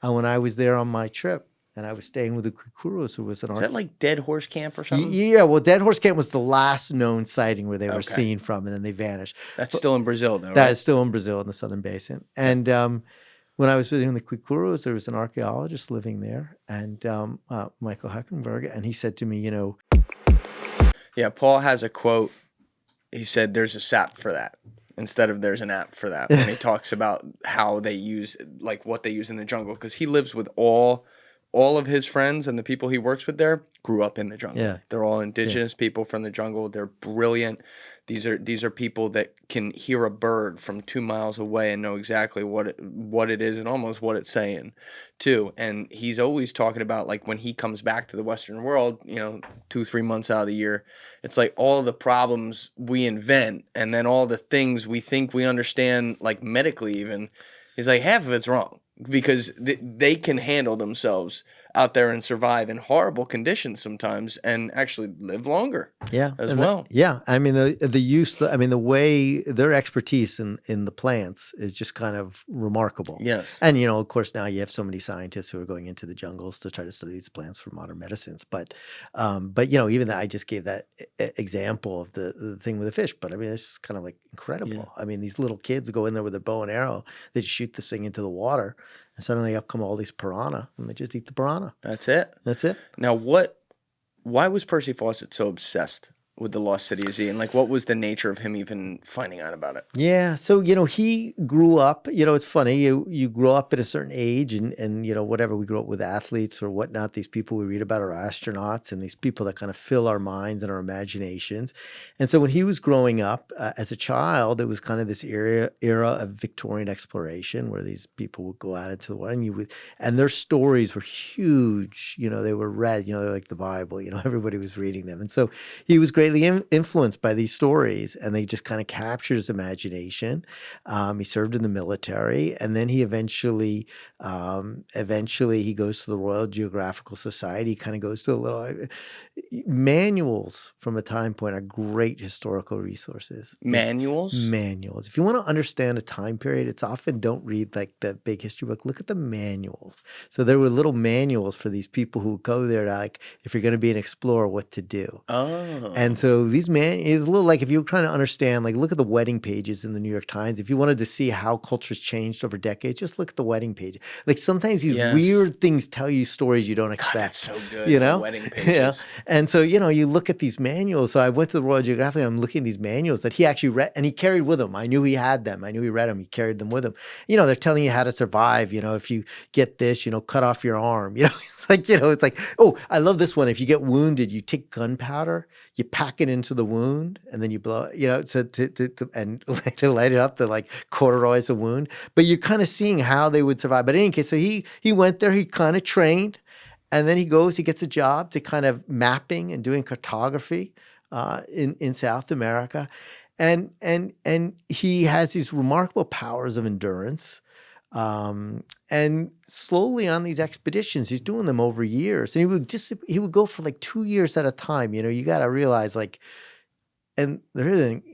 when I was there on my trip. And I was staying with the Quicuros, who was an Is that like Dead Horse Camp or something? Yeah, well, Dead Horse Camp was the last known sighting where they were Okay. seen from, and then they vanished. That's still in Brazil, though, That right? is still in Brazil in the southern basin. And when I was visiting the Quicuros, there was an archaeologist living there, and Michael Heckenberg, and he said to me, Yeah, Paul has a quote. He said there's a sap for that instead of there's an app for that when he talks about how they use, like what they use in the jungle, because he lives with all of his friends and the people he works with there grew up in the jungle. Yeah. They're all indigenous people from the jungle. They're brilliant. These are people that can hear a bird from 2 miles away and know exactly what it is and almost what it's saying too. And he's always talking about, like, when he comes back to the Western world, 2-3 months out of the year, it's like all the problems we invent and then all the things we think we understand, like medically even, he's like, half of it's wrong. Because they can handle themselves out there and survive in horrible conditions sometimes and actually live longer. Yeah, as well. I mean, the way their expertise in the plants is just kind of remarkable. Yes. And, of course, now you have so many scientists who are going into the jungles to try to study these plants for modern medicines. But even that, I just gave that example of the thing with the fish. But I mean, it's just kind of like incredible. Yeah. I mean, these little kids go in there with a bow and arrow, they just shoot this thing into the water, and suddenly up come all these piranha, and they just eat the piranha. That's it. That's it. Now, why was Percy Fawcett so obsessed with the Lost City of Z? And, like, what was the nature of him even finding out about it? Yeah. So, he grew up, it's funny, you grow up at a certain age and whatever, we grew up with athletes or whatnot. These people we read about are astronauts and these people that kind of fill our minds and our imaginations. And so when he was growing up as a child, it was kind of this era of Victorian exploration where these people would go out into the world and their stories were huge. They were read, they're like the Bible, everybody was reading them. And so he was greatly influenced by these stories, and they just kind of captured his imagination. He served in the military, and then he eventually he goes to the Royal Geographical Society. He kind of goes to a little manuals from a time point are great historical resources. Manuals. If you want to understand a time period, it's often don't read like the big history book. Look at the manuals. So there were little manuals for these people who go there to, like, if you're going to be an explorer, what to do. Oh. And so these is a little like if you're trying to understand, like, look at the wedding pages in the New York Times. If you wanted to see how cultures changed over decades, just look at the wedding page. Like, sometimes these weird things tell you stories you don't expect. God, that's so good. The wedding pages. Yeah. And so, you look at these manuals. So I went to the Royal Geographic and I'm looking at these manuals that he actually read and he carried with him. I knew he had them. I knew he read them. He carried them with him. They're telling you how to survive. If you get this, cut off your arm. It's like, oh, I love this one. If you get wounded, you take gunpowder, you pack it into the wound, and then you blow it, and light it up to, like, cauterize a wound. But you're kind of seeing how they would survive. But in any case, so he went there, he kind of trained, and then he gets a job to kind of mapping and doing cartography in South America. And he has these remarkable powers of endurance. And slowly on these expeditions, he's doing them over years, and he would go for like 2 years at a time. You got to realize, like, and there isn't,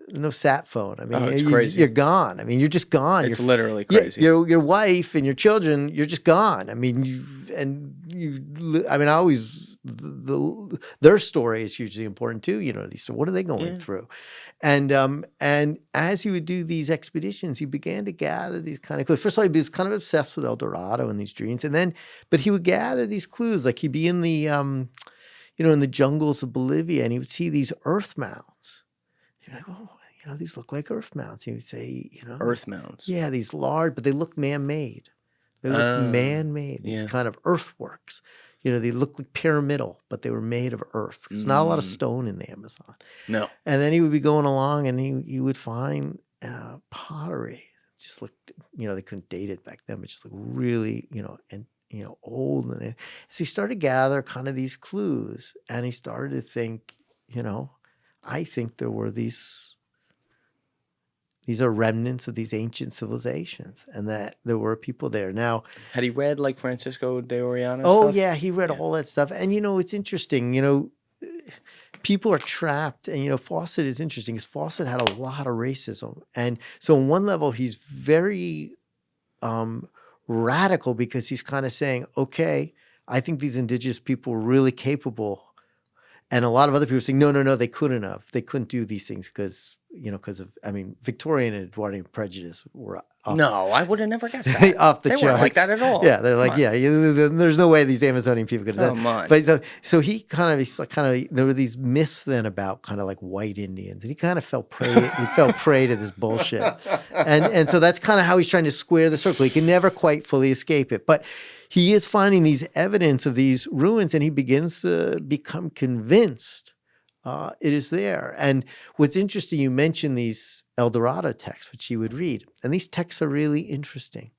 no sat phone. I mean, it's crazy. You're gone. I mean, you're just gone. It's literally crazy. Your wife and your children, you're just gone. I mean, I always, their story is hugely important too. So what are they going through? And as he would do these expeditions, he began to gather these kind of clues. First of all, he was kind of obsessed with El Dorado and these dreams. But he would gather these clues. Like, he'd be in the, in the jungles of Bolivia, and he would see these earth mounds. You're like, oh, these look like earth mounds. He would say, Earth mounds. Yeah, these large, but they look man-made. They look man-made. These kind of earthworks. They look like pyramidal, but they were made of earth. There's not a lot of stone in the Amazon. No. And then he would be going along, and he would find pottery. Just looked, they couldn't date it back then, but just looked really, old. And so he started to gather kind of these clues, and he started to think, I think there were these are remnants of these ancient civilizations, and that there were people there. Now, had he read, like, Francisco de Orellana? Oh, stuff? Yeah, he read all that stuff. And, it's interesting, people are trapped. And, Fawcett is interesting because Fawcett had a lot of racism. And so on one level, he's very radical because he's kind of saying, okay, I think these indigenous people were really capable. And a lot of other people are saying, no, they couldn't have. They couldn't do these things because, because of, Victorian and Edwardian prejudice were off, No, I would have never guessed that. off the They charts. weren't like that at all. Yeah, they're Come like, on. yeah, there's no way these Amazonian people could have done Come on. But so he kind of, there were these myths then about kind of like white Indians, and he kind of fell prey. He fell prey to this bullshit, and so that's kind of how he's trying to square the circle. He can never quite fully escape it, but he is finding these evidence of these ruins, and he begins to become convinced it is there. And what's interesting, you mentioned these El Dorado texts, which he would read, and these texts are really interesting.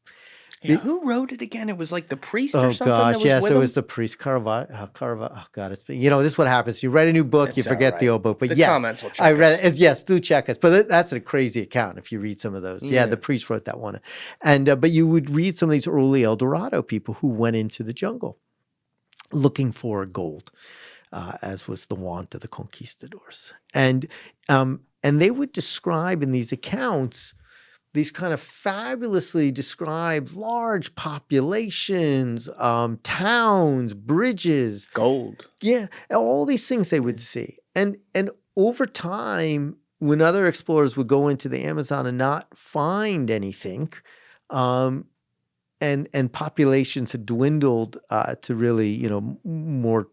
Yeah, who wrote it again? It was like the priest or Oh something. gosh, that was yes, with it him? was the priest Carva. Oh God, this is what happens. You write a new book, you It's forget all the right. old book. But The yes, comments will check I read us. it. Yes, do check us. But that's a crazy account if you read some of those. Yeah, the priest wrote that one, and but you would read some of these early El Dorado people who went into the jungle looking for gold, as was the wont of the conquistadors, and they would describe in these accounts these kind of fabulously described large populations, towns, bridges, Gold. yeah, all these things they would see, and over time, when other explorers would go into the Amazon and not find anything, and populations had dwindled to really, more,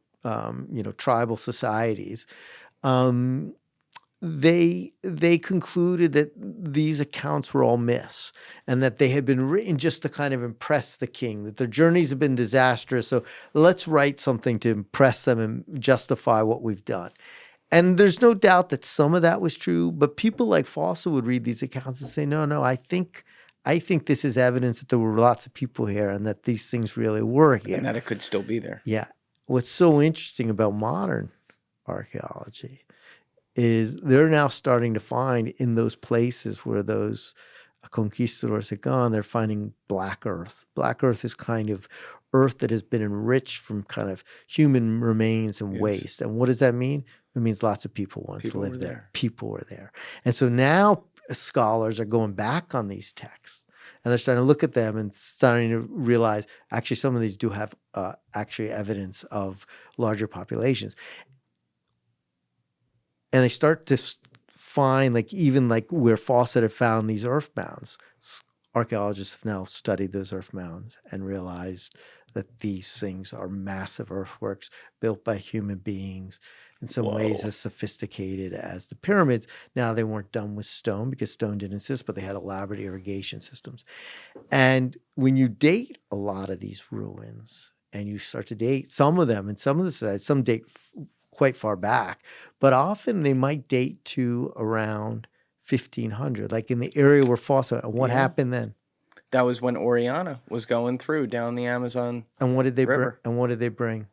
tribal societies. They concluded that these accounts were all myths and that they had been written just to kind of impress the king, that their journeys have been disastrous. So let's write something to impress them and justify what we've done. And there's no doubt that some of that was true, but people like Fawcett would read these accounts and say, no, I think this is evidence that there were lots of people here and that these things really were here. And that it could still be there. Yeah. What's so interesting about modern archaeology is they're now starting to find in those places where those conquistadors had gone, they're finding black earth. Black earth is kind of earth that has been enriched from kind of human remains and waste. And what does that mean? It means lots of people once lived there. People were there. And so now scholars are going back on these texts and they're starting to look at them and starting to realize actually some of these do have actually evidence of larger populations. And they start to find even where Fawcett had found these earth mounds. Archaeologists have now studied those earth mounds and realized that these things are massive earthworks built by human beings, in some ways as sophisticated as the pyramids. Now, they weren't done with stone because stone didn't exist, but they had elaborate irrigation systems. And when you date a lot of these ruins and you start to date some of them, and some of the sites, some date quite far back, but often they might date to around 1500, like in the area where Fawcett. And what happened then? That was when Oriana was going through down the Amazon. And what did they River. bring? And what did they bring?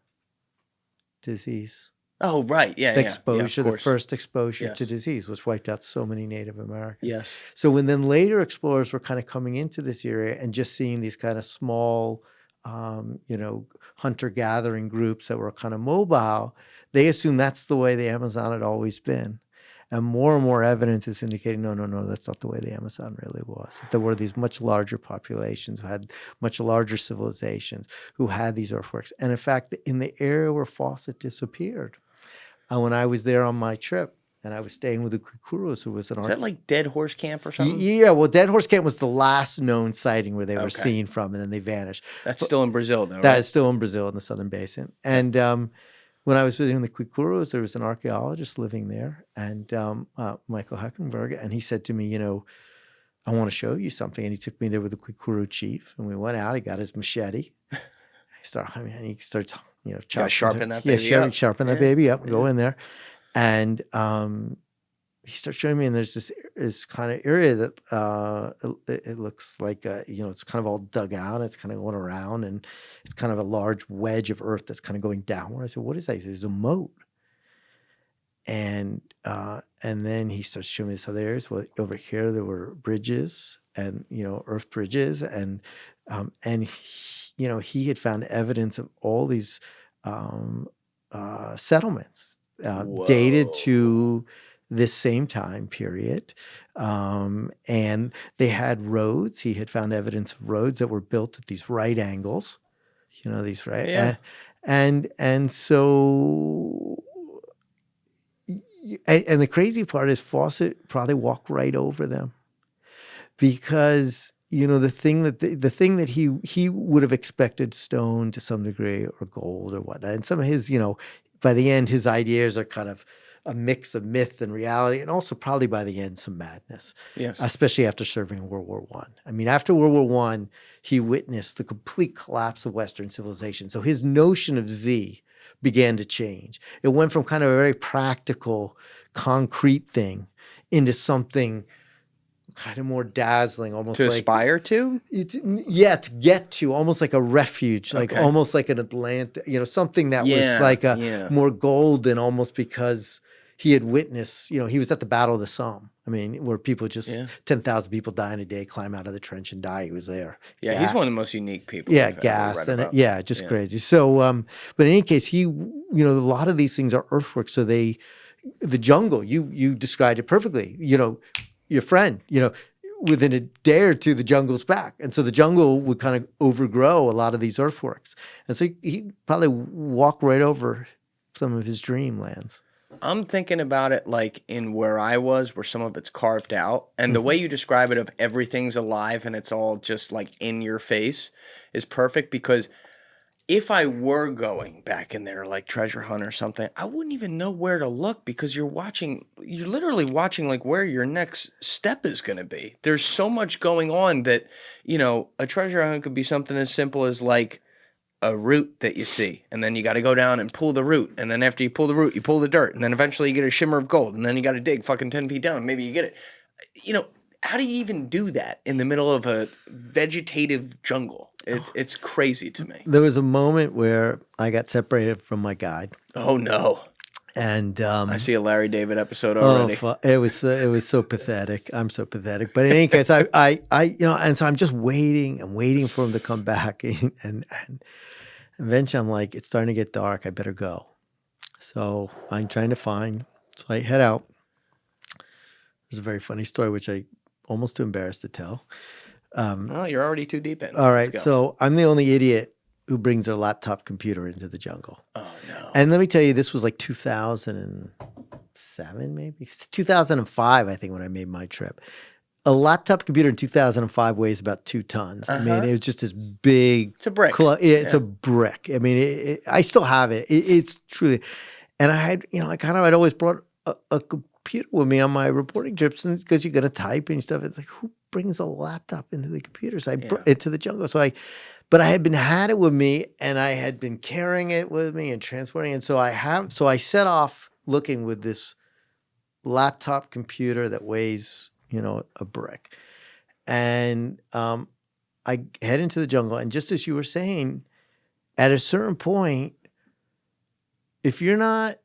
Disease. Oh, right. Yeah. The exposure, yeah, the first exposure to Yes. disease, which wiped out so many Native Americans. Yes. So when then later explorers were kind of coming into this area and just seeing these kind of small, hunter-gathering groups that were kind of mobile, they assumed that's the way the Amazon had always been. And more evidence is indicating, no, that's not the way the Amazon really was. There were these much larger populations who had much larger civilizations who had these earthworks. And in fact, in the area where Fawcett disappeared, when I was there on my trip, and I was staying with the Quicuros, who was an Is that like Dead Horse Camp or something? Yeah, well, Dead Horse Camp was the last known sighting where they were Okay. seen from, and then they vanished. That's still in Brazil, though, That right? is still in Brazil in the southern basin. And when I was visiting the Quicuros, there was an archaeologist living there, and Michael Heckenberg, and he said to me, I want to show you something. And he took me there with the Quicuro chief, and we went out. He got his machete. He starts, chopping. sharpen that baby up. Sharpen that baby up. Go in there. And he starts showing me, and there's this kind of area that it looks like, it's kind of all dug out. It's kind of going around, and it's kind of a large wedge of earth that's kind of going downward. I said, what is that? He says, it's a moat. And then he starts showing me this other areas. Well, over here, there were bridges and, earth bridges. And he had found evidence of all these settlements dated to this same time period. And they had roads. He had found evidence of roads that were built at these right angles, these right. Yeah. And so, and the crazy part is Fawcett probably walked right over them because, the thing that he would have expected stone to some degree or gold or whatnot. And some of his, by the end, his ideas are kind of a mix of myth and reality, and also probably by the end some madness. Yes. Especially after serving World War I. I mean, after World War I, he witnessed the complete collapse of Western civilization. So his notion of Z began to change. It went from kind of a very practical, concrete thing into something kind of more dazzling, almost to like aspire to. To get to, almost like a refuge, like almost like an Atlantic, something that was like a more golden, almost because he had witnessed, he was at the Battle of the Somme. I mean, where people just 10,000 people die in a day, climb out of the trench and die. He was there. Yeah, he's one of the most unique people. Yeah, gassed and just crazy. So, but in any case, he, a lot of these things are earthworks. So the jungle, you described it perfectly. Your friend, within a day or two, the jungle's back. And so the jungle would kind of overgrow a lot of these earthworks. And so he probably walked right over some of his dreamlands. I'm thinking about it like in where I was, where some of it's carved out. And the way you describe it of everything's alive and it's all just like in your face is perfect, because if I were going back in there like treasure hunt or something, I wouldn't even know where to look, because you're literally watching like where your next step is going to be. There's so much going on that, a treasure hunt could be something as simple as like a root that you see, and then you got to go down and pull the root. And then after you pull the root, you pull the dirt, and then eventually you get a shimmer of gold, and then you got to dig fucking 10 feet down, and maybe you get it. How do you even do that in the middle of a vegetative jungle? It's crazy to me. There was a moment where I got separated from my guide. Oh no! And I see a Larry David episode already. It was so pathetic. I'm so pathetic. But in any case, I and so I'm just waiting and waiting for him to come back, and eventually I'm like, it's starting to get dark. I better go. So I'm trying to find. So I head out. There's a very funny story, which I almost too embarrassed to tell. Oh, you're already too deep in. All right, so I'm the only idiot who brings their laptop computer into the jungle. Oh, no. And let me tell you, this was like 2007, maybe 2005, I think, when I made my trip. A laptop computer in 2005 weighs about 2 tons. I mean, it was just this big. It's a brick. It's a brick. I mean, I still have it. It's truly. And I had, I'd always brought a computer with me on my reporting trips, because you got to type and stuff. It's like, who brings a laptop into the computer? So I brought it to the jungle. But I had it with me, and I had been carrying it with me and transporting it. So I set off looking with this laptop computer that weighs, a brick. And I head into the jungle. And just as you were saying, at a certain point, if you're not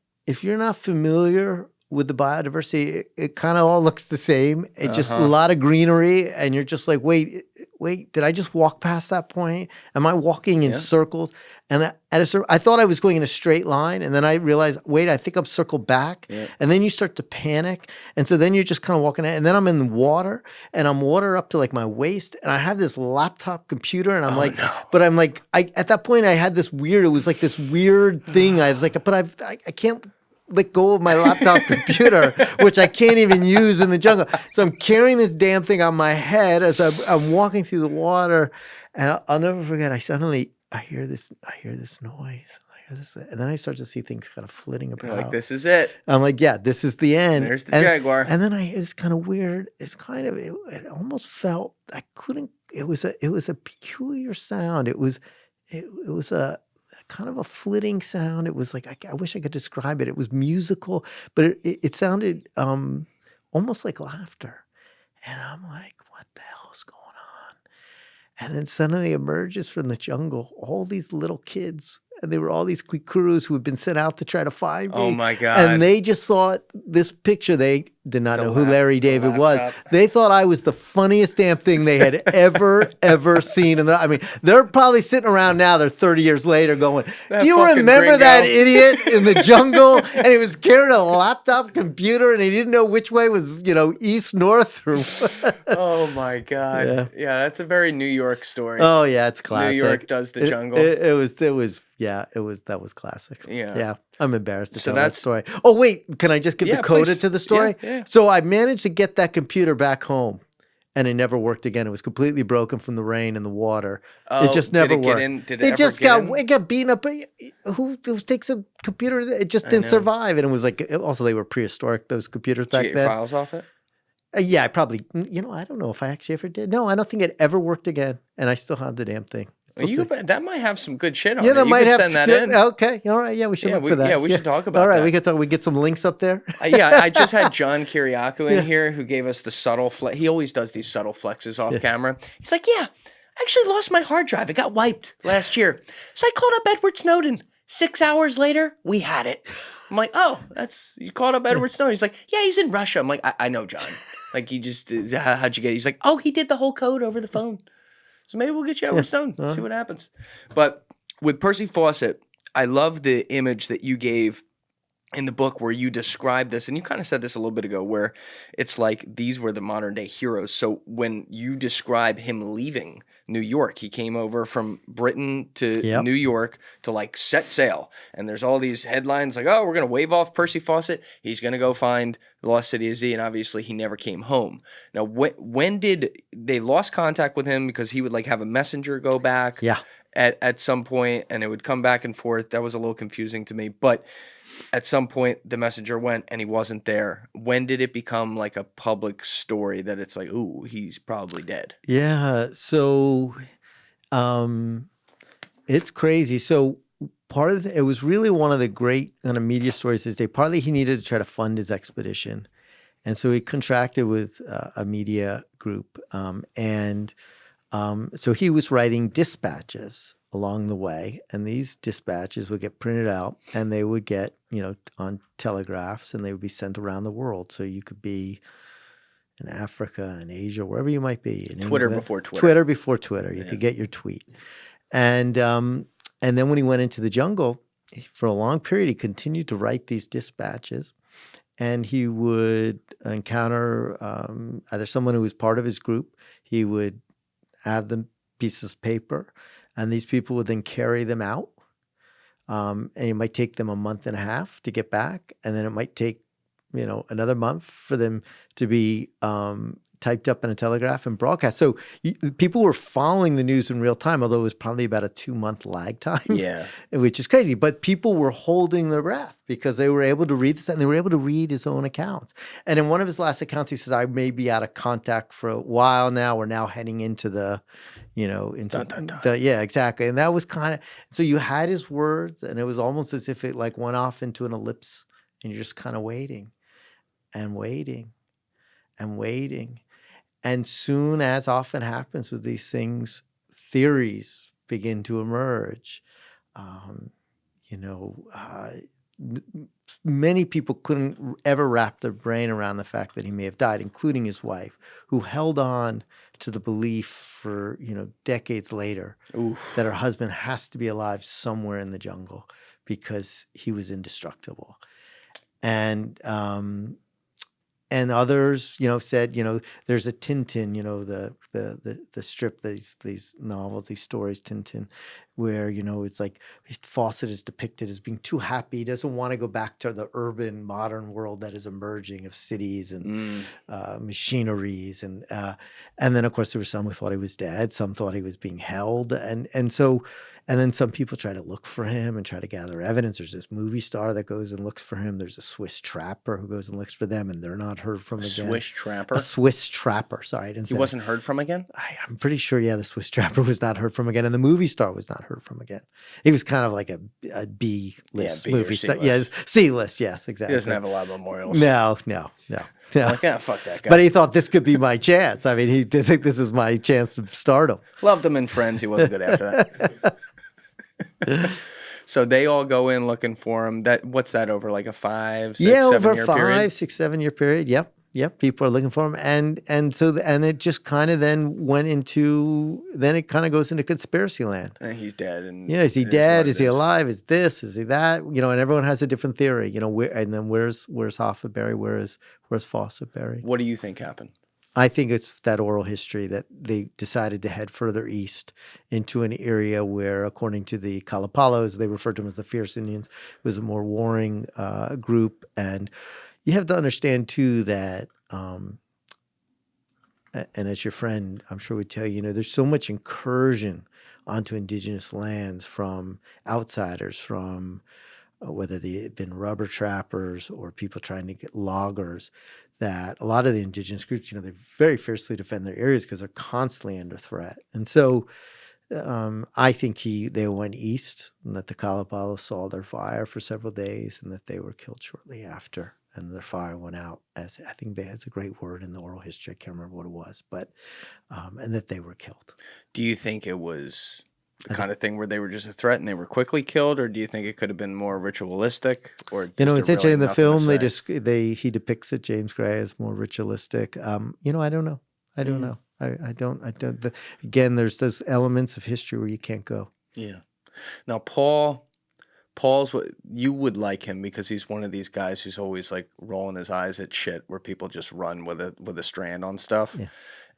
familiar with the biodiversity, it kind of all looks the same. It just a lot of greenery, and you're just like, wait, did I just walk past that point? Am I walking in circles? And I thought I was going in a straight line, and then I realized, wait, I think I'm circled back. Yeah. And then you start to panic, and so then you're just kind of walking out, and then I'm in the water, and I'm water up to like my waist, and I have this laptop computer, and I'm at that point I had this weird. It was like this weird thing. I was like, but I can't let go of my laptop computer, which I can't even use in the jungle. So I'm carrying this damn thing on my head as I'm walking through the water, and I'll never forget. I hear this noise. And then I start to see things kind of flitting about. You're like, this is it. I'm like, yeah, this is the end. There's the jaguar. And then I hear this kind of weird. It almost felt I couldn't. It was a peculiar sound. It was a kind of a flitting sound. It was like, I wish I could describe it. It was musical, but it sounded almost like laughter. And I'm like, what the hell is going on? And then suddenly emerges from the jungle all these little kids. And they were all these Quikurus who had been sent out to try to find me. Oh my God. And they just saw this picture. They did not The know who Larry David was. laptop. They thought I was the funniest damn thing they had ever seen. I mean, they're probably sitting around now. They're 30 years later going, That do you fucking remember that gringo." idiot in the jungle? And he was carrying a laptop computer and he didn't know which way was, east, north, or Oh my God. Yeah, that's a very New York story. Oh, yeah, it's classic. New York does the jungle. That was classic. Yeah. I'm embarrassed to So tell that that's- story. Oh, wait, can I just give Yeah, the coda please. to the story? Yeah. So I managed to get that computer back home, and it never worked again. It was completely broken from the rain and the water. Oh, It just never did it worked. get in? Did It ever just get in? it got beaten up. Who takes a computer? It just didn't know. survive, and it was like also they were prehistoric, those computers Did you back get your then. files off it? Yeah, I probably. I don't know if I actually ever did. No, I don't think it ever worked again, and I still have the damn thing. Well, that might have some good shit on Yeah, it. that You might could have send that some- in. Okay, all right. Yeah, we should Yeah, look for that. we should talk about All right, that. we get some links up there. Yeah, I just had John Kiriakou in here who gave us the subtle flex. He always does these subtle flexes off camera. He's like, yeah, I actually lost my hard drive. It got wiped last year. So I called up Edward Snowden. 6 hours later, we had it. I'm like, oh, you called up Edward Snowden. He's like, yeah, he's in Russia. I'm like, I know, John. Like, he just, how'd you get it? He's like, oh, he did the whole code over the phone. So maybe we'll get you Edward Snowden, see what happens. But with Percy Fawcett, I love the image that you gave in the book where you described this, and you kind of said this a little bit ago, where it's like these were the modern day heroes. So when you describe him leaving New York, he came over from Britain to New York to like set sail, and there's all these headlines like, oh, we're going to wave off Percy Fawcett. He's going to go find the lost city of Z, and obviously he never came home. Now, when did they lost contact with him because he would like have a messenger go back at some point, and it would come back and forth. That was a little confusing to me, but at some point the messenger went and he wasn't there. When did it become like a public story that it's like, ooh, he's probably dead? Yeah, so it's crazy. So part of it was really one of the great kind of media stories this day. Partly he needed to try to fund his expedition, and so he contracted with a media group, so he was writing dispatches along the way, and these dispatches would get printed out and they would get, on telegraphs, and they would be sent around the world. So you could be in Africa and Asia, wherever you might be. In Twitter England. before Twitter. Twitter before Twitter. You could get your tweet. And then when he went into the jungle, for a long period, he continued to write these dispatches. And he would encounter either someone who was part of his group. He would have them pieces of paper, and these people would then carry them out. And it might take them a month and a half to get back, and then it might take, another month for them to be typed up in a telegraph and broadcast. So people were following the news in real time, although it was probably about a 2-month lag time. Yeah. Which is crazy. But people were holding their breath because they were able to read this, and they were able to read his own accounts. And in one of his last accounts, he says, I may be out of contact for a while now. We're now heading into the, Dun, dun, dun. yeah, exactly. And that was kind of, so you had his words, and it was almost as if it like went off into an ellipse, and you're just kind of waiting and waiting and waiting. And soon, as often happens with these things, theories begin to emerge. Many people couldn't ever wrap their brain around the fact that he may have died, including his wife, who held on to the belief for, decades later that her husband has to be alive somewhere in the jungle because he was indestructible. And others, said, there's a Tintin, the strip, these novels, these stories, Tintin, where, it's like Fawcett is depicted as being too happy. He doesn't want to go back to the urban modern world that is emerging of cities and machineries. And then, of course, there were some who thought he was dead. Some thought he was being held. And then some people try to look for him and try to gather evidence. There's this movie star that goes and looks for him. There's a Swiss trapper who goes and looks for them, and they're not heard from again. Swiss trapper? A Swiss trapper. Sorry, I didn't say He wasn't heard from again? I'm pretty sure, the Swiss trapper was not heard from again, and the movie star was not heard from again. He was kind of like a B-list Yeah, B or movie star. C-list. Yes, C-list, yes, exactly. He doesn't have a lot of memorials. No. Like, fuck that guy. But he thought this could be my chance. I mean, he did think this is my chance to stardom. Loved him in Friends. He wasn't good after that. So they all go in looking for him. What's that over like a 5, 6, 7 over year 5, period? 6, 7 year period. Yep. Yep, people are looking for him, and it just kind of then went into then it kind of goes into conspiracy land. And he's dead, and Yeah, is he it is what dead? it Is he is. alive? Is this? Is he that? You know, and everyone has a different theory. You know, and then where's Hoffa buried? Where's Fawcett buried? What do you think happened? I think it's that oral history that they decided to head further east into an area where, according to the Kalapalos, they referred to them as the Fierce Indians, it was a more warring group. And you have to understand, too, that, and as your friend, I'm sure would tell you, you know, there's so much incursion onto indigenous lands from outsiders, from whether they had been rubber trappers or people trying to get loggers, that a lot of the indigenous groups, you know, they very fiercely defend their areas because they're constantly under threat. And so I think they went east, and that the Kalapalos saw their fire for several days, and that they were killed shortly after. And their fire went out, as I think there's a great word in the oral history. I can't remember what it was, but and that they were killed. Do you think it was the kind of thing where they were just a threat and they were quickly killed, or do you think it could have been more ritualistic? Or you know, is there essentially really in the nothing to film, say? he depicts it, James Gray, as more ritualistic. You know, I don't know. I don't know. I don't. Again, there's those elements of history where you can't go. Yeah. Now, Paul's what you would like him because he's one of these guys who's always like rolling his eyes at shit where people just run with a strand on stuff. Yeah.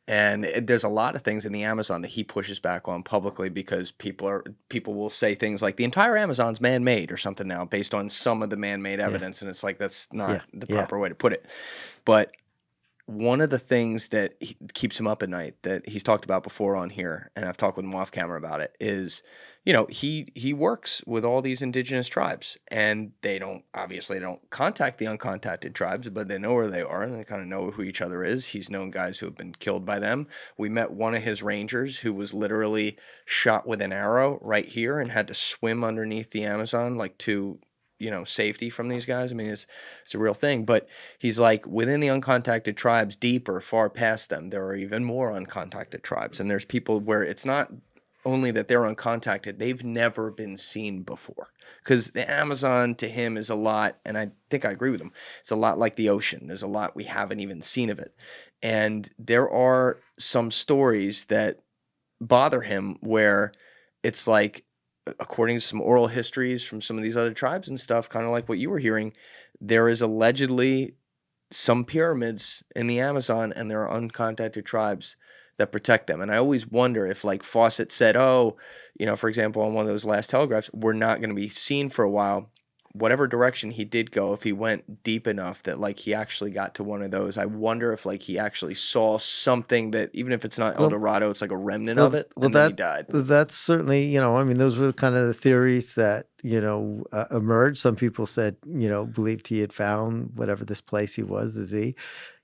And there's a lot of things in the Amazon that he pushes back on publicly because people will say things like the entire Amazon's man-made or something now based on some of the man-made evidence, and it's like that's not the proper way to put it. But one of the things that keeps him up at night that he's talked about before on here, and I've talked with him off camera about it, is, you know, he works with all these indigenous tribes, and they don't contact the uncontacted tribes, but they know where they are and they kind of know who each other is. He's known guys who have been killed by them. We met one of his rangers who was literally shot with an arrow right here and had to swim underneath the Amazon like to, you know, safety from these guys. I mean, it's a real thing. But he's like, within the uncontacted tribes, deeper, far past them, there are even more uncontacted tribes. And there's people where it's not only that they're uncontacted, they've never been seen before. Because the Amazon to him is a lot, and I think I agree with him, it's a lot like the ocean. There's a lot we haven't even seen of it. And there are some stories that bother him where it's like, according to some oral histories from some of these other tribes and stuff, kind of like what you were hearing, there is allegedly some pyramids in the Amazon, and there are uncontacted tribes that protect them. And I always wonder if, like, Fawcett said, oh, you know, for example, on one of those last telegraphs, we're not going to be seen for a while. Whatever direction he did go, if he went deep enough that, like, he actually got to one of those, I wonder if, like, he actually saw something that, even if it's not El Dorado, it's like a remnant of it, and then he died. That's certainly, you know, I mean, those were kind of the theories that, you know, emerged. Some people said, you know, believed he had found whatever this place he was, the Z.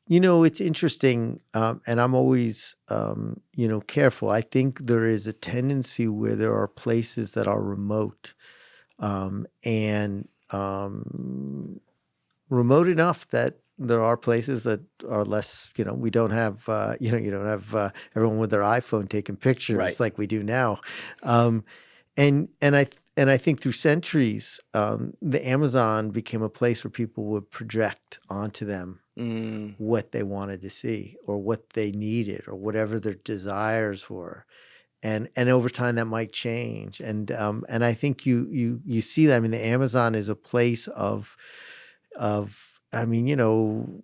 You know, it's interesting, and I'm always, you know, careful. I think there is a tendency where there are places that are remote, and remote enough that there are places that are less, you know, we don't have, you know, you don't have everyone with their iPhone taking pictures like we do now. And I think through centuries, the Amazon became a place where people would project onto them what they wanted to see or what they needed or whatever their desires were. And over time that might change. And I think you see that. I mean, the Amazon is a place of I mean, you know,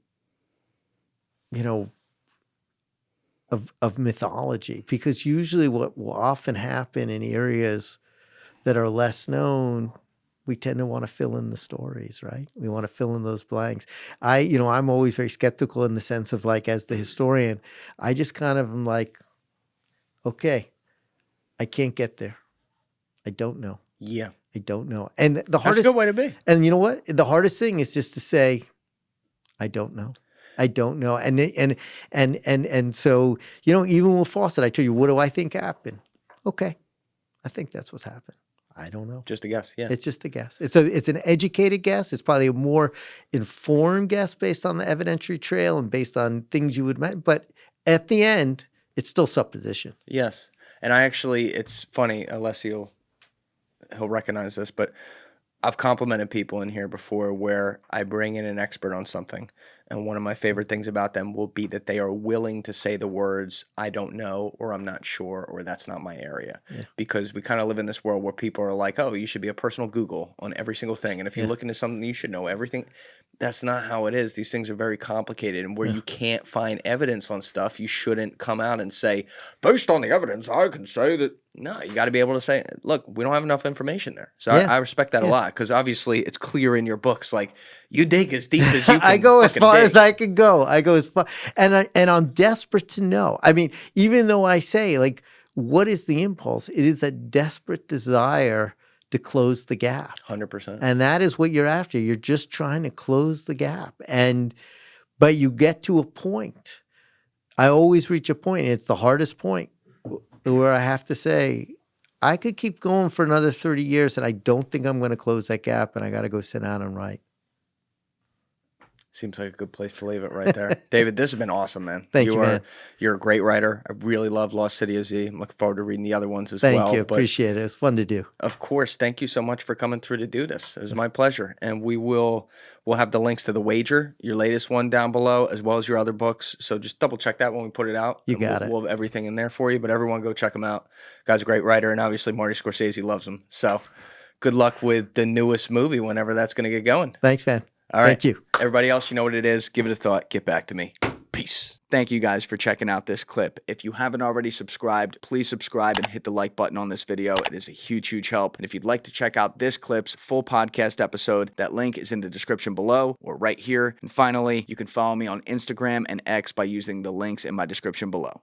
of mythology, because usually what will often happen in areas that are less known, we tend to want to fill in the stories, right? We want to fill in those blanks. I'm always very skeptical in the sense of, like, as the historian, I just kind of am like, okay, I can't get there. I don't know. Yeah. I don't know. And the hardest, that's a good way to be. And you know what? The hardest thing is just to say, I don't know. I don't know. And so, you know, even with Fawcett, I tell you, what do I think happened? Okay. I think that's what's happened. I don't know. Just a guess, yeah. It's just a guess. It's an educated guess. It's probably a more informed guess based on the evidentiary trail and based on things you would met. But at the end, it's still supposition. Yes. And I actually, it's funny, Alessio, he'll recognize this, but I've complimented people in here before where I bring in an expert on something And one of my favorite things about them will be that they are willing to say the words, I don't know, or I'm not sure, or that's not my area. Yeah. Because we kind of live in this world where people are like, oh, you should be a personal Google on every single thing. And if you look into something, you should know everything. That's not how it is. These things are very complicated. And where you can't find evidence on stuff, you shouldn't come out and say, based on the evidence, I can say that. No, you got to be able to say, look, we don't have enough information there. So I respect that a lot, because obviously it's clear in your books. Like, you dig as deep as you can. I go as far dig. as I can go. I go as far. And I'm desperate to know. I mean, even though I say, like, what is the impulse? It is a desperate desire to close the gap. 100%. And that is what you're after. You're just trying to close the gap. But you get to a point. I always reach a point. And it's the hardest point where I have to say, I could keep going for another 30 years and I don't think I'm going to close that gap, and I got to go sit down and write. Seems like a good place to leave it right there. David, this has been awesome, man. Thank you, man. You're a great writer. I really love Lost City of Z. I'm looking forward to reading the other ones as well. Thank you. Appreciate it. It's fun to do. Of course. Thank you so much for coming through to do this. It was my pleasure. And we'll have the links to The Wager, your latest one, down below, as well as your other books. So just double check that when we put it out. You got it. We'll have everything in there for you. But everyone go check him out. Guy's a great writer, and obviously Marty Scorsese loves him. So good luck with the newest movie whenever that's going to get going. Thanks, man. All right. Thank you. Everybody else, you know what it is. Give it a thought. Get back to me. Peace. Thank you guys for checking out this clip. If you haven't already subscribed, please subscribe and hit the like button on this video. It is a huge, huge help. And if you'd like to check out this clip's full podcast episode, that link is in the description below or right here. And finally, you can follow me on Instagram and X by using the links in my description below.